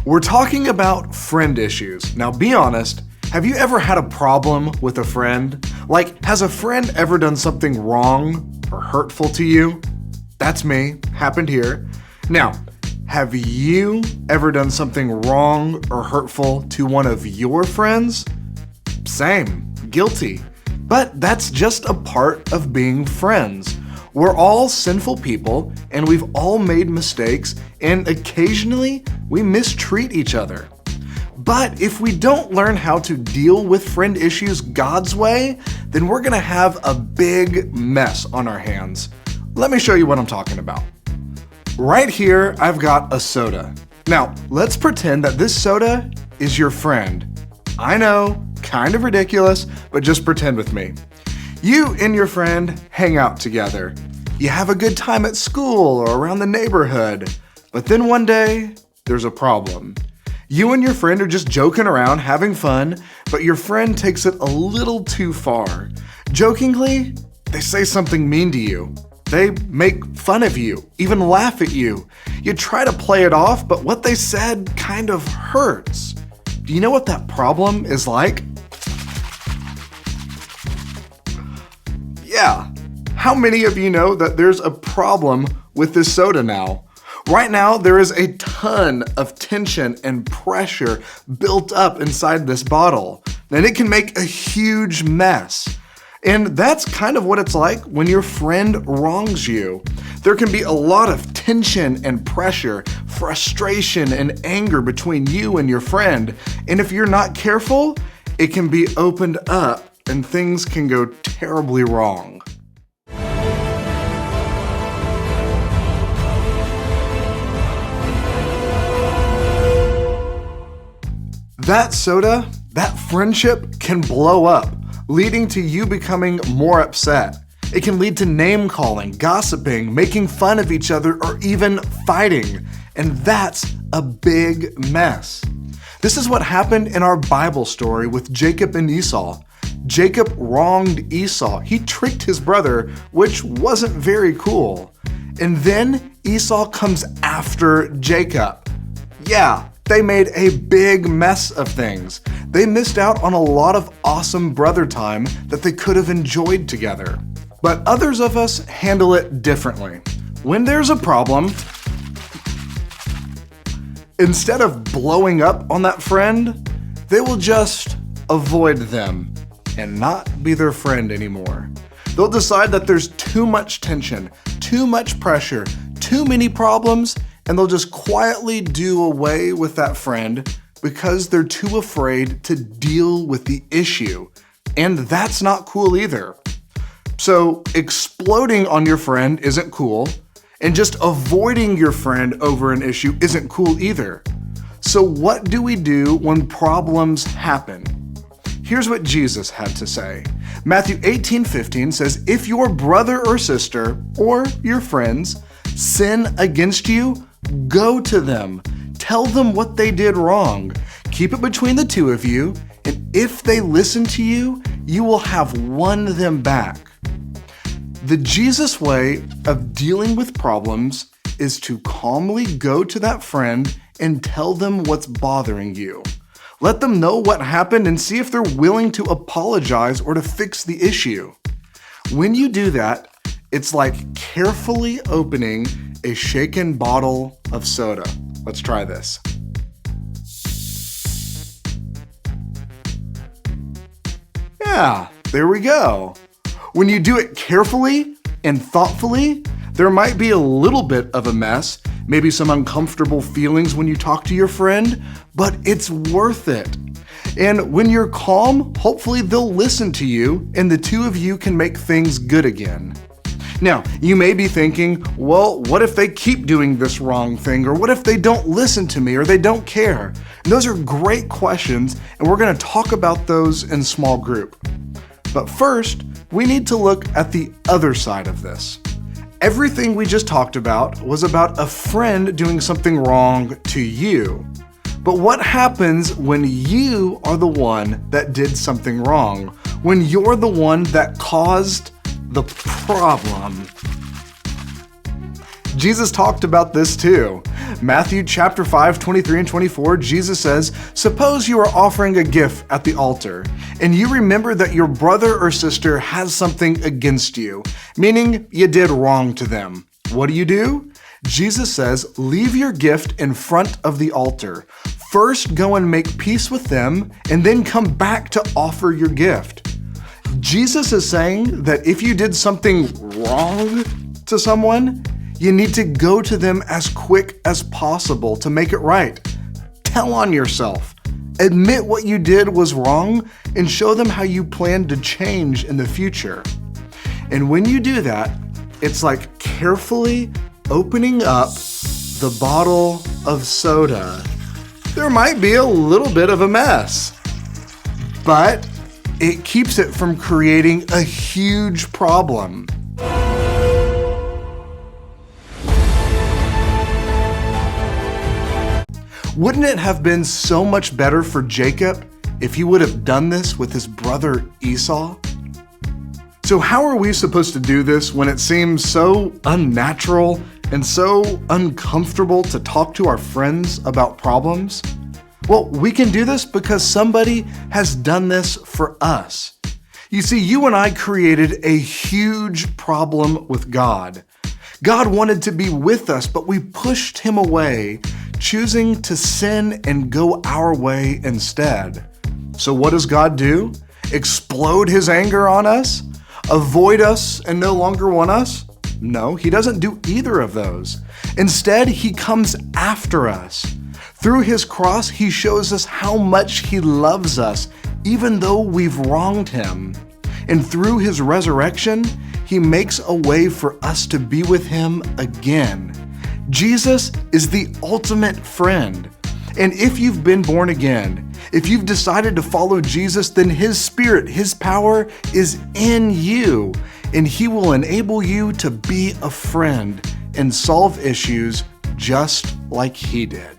We're talking about friend issues. Now be honest, have you ever had a problem with a friend? Like, has a friend ever done something wrong or hurtful to you? That's me, happened here. Now, have you ever done something wrong or hurtful to one of your friends? Same, guilty. But that's just a part of being friends. We're all sinful people, and we've all made mistakes, and occasionally we mistreat each other. But if we don't learn how to deal with friend issues God's way, then we're gonna have a big mess on our hands. Let me show you what I'm talking about. Right here, I've got a soda. Now, let's pretend that this soda is your friend. I know, kind of ridiculous, but just pretend with me. You and your friend hang out together. You have a good time at school or around the neighborhood. But then one day, there's a problem. You and your friend are just joking around, having fun, but your friend takes it a little too far. Jokingly, they say something mean to you. They make fun of you, even laugh at you. You try to play it off, but what they said kind of hurts. Do you know what that problem is like? Yeah. How many of you know that there's a problem with this soda now? Right now, there is a ton of tension and pressure built up inside this bottle, and it can make a huge mess. And that's kind of what it's like when your friend wrongs you. There can be a lot of tension and pressure, frustration and anger between you and your friend. And if you're not careful, it can be opened up and things can go terribly wrong. That soda, that friendship can blow up, leading to you becoming more upset. It can lead to name-calling, gossiping, making fun of each other, or even fighting. And that's a big mess. This is what happened in our Bible story with Jacob and Esau. Jacob wronged Esau. He tricked his brother, which wasn't very cool. And then Esau comes after Jacob. Yeah, they made a big mess of things. They missed out on a lot of awesome brother time that they could have enjoyed together. But others of us handle it differently. When there's a problem, instead of blowing up on that friend, they will just avoid them and not be their friend anymore. They'll decide that there's too much tension, too much pressure, too many problems, and they'll just quietly do away with that friend because they're too afraid to deal with the issue. And that's not cool either. So exploding on your friend isn't cool, and just avoiding your friend over an issue isn't cool either. So what do we do when problems happen? Here's what Jesus had to say. Matthew 18:15 says, "If your brother or sister or your friends sin against you, go to them. Tell them what they did wrong. Keep it between the two of you, and if they listen to you, you will have won them back." The Jesus way of dealing with problems is to calmly go to that friend and tell them what's bothering you. Let them know what happened and see if they're willing to apologize or to fix the issue. When you do that, it's like carefully opening a shaken bottle of soda. Let's try this. Yeah, there we go. When you do it carefully and thoughtfully, there might be a little bit of a mess, maybe some uncomfortable feelings when you talk to your friend, but it's worth it. And when you're calm, hopefully they'll listen to you and the two of you can make things good again. Now, you may be thinking, well, what if they keep doing this wrong thing? Or what if they don't listen to me or they don't care? And those are great questions, and we're going to talk about those in small group. But first, we need to look at the other side of this. Everything we just talked about was about a friend doing something wrong to you. But what happens when you are the one that did something wrong? When you're the one that caused the problem? Jesus talked about this too. Matthew chapter 5, 23 and 24, Jesus says, "Suppose you are offering a gift at the altar, and you remember that your brother or sister has something against you, meaning you did wrong to them. What do? Jesus says, leave your gift in front of the altar. First go and make peace with them, and then come back to offer your gift." Jesus is saying that if you did something wrong to someone, you need to go to them as quick as possible to make it right. Tell on yourself. Admit what you did was wrong and show them how you plan to change in the future. And when you do that, it's like carefully opening up the bottle of soda. There might be a little bit of a mess, but it keeps it from creating a huge problem. Wouldn't it have been so much better for Jacob if he would have done this with his brother Esau? So how are we supposed to do this when it seems so unnatural and so uncomfortable to talk to our friends about problems? Well, we can do this because somebody has done this for us. You see, you and I created a huge problem with God. God wanted to be with us, but we pushed him away, choosing to sin and go our way instead. So what does God do? Explode his anger on us? Avoid us and no longer want us? No, he doesn't do either of those. Instead, he comes after us. Through his cross, he shows us how much he loves us, even though we've wronged him. And through his resurrection, he makes a way for us to be with him again. Jesus is the ultimate friend. And if you've been born again, if you've decided to follow Jesus, then his spirit, his power is in you, and he will enable you to be a friend and solve issues just like he did.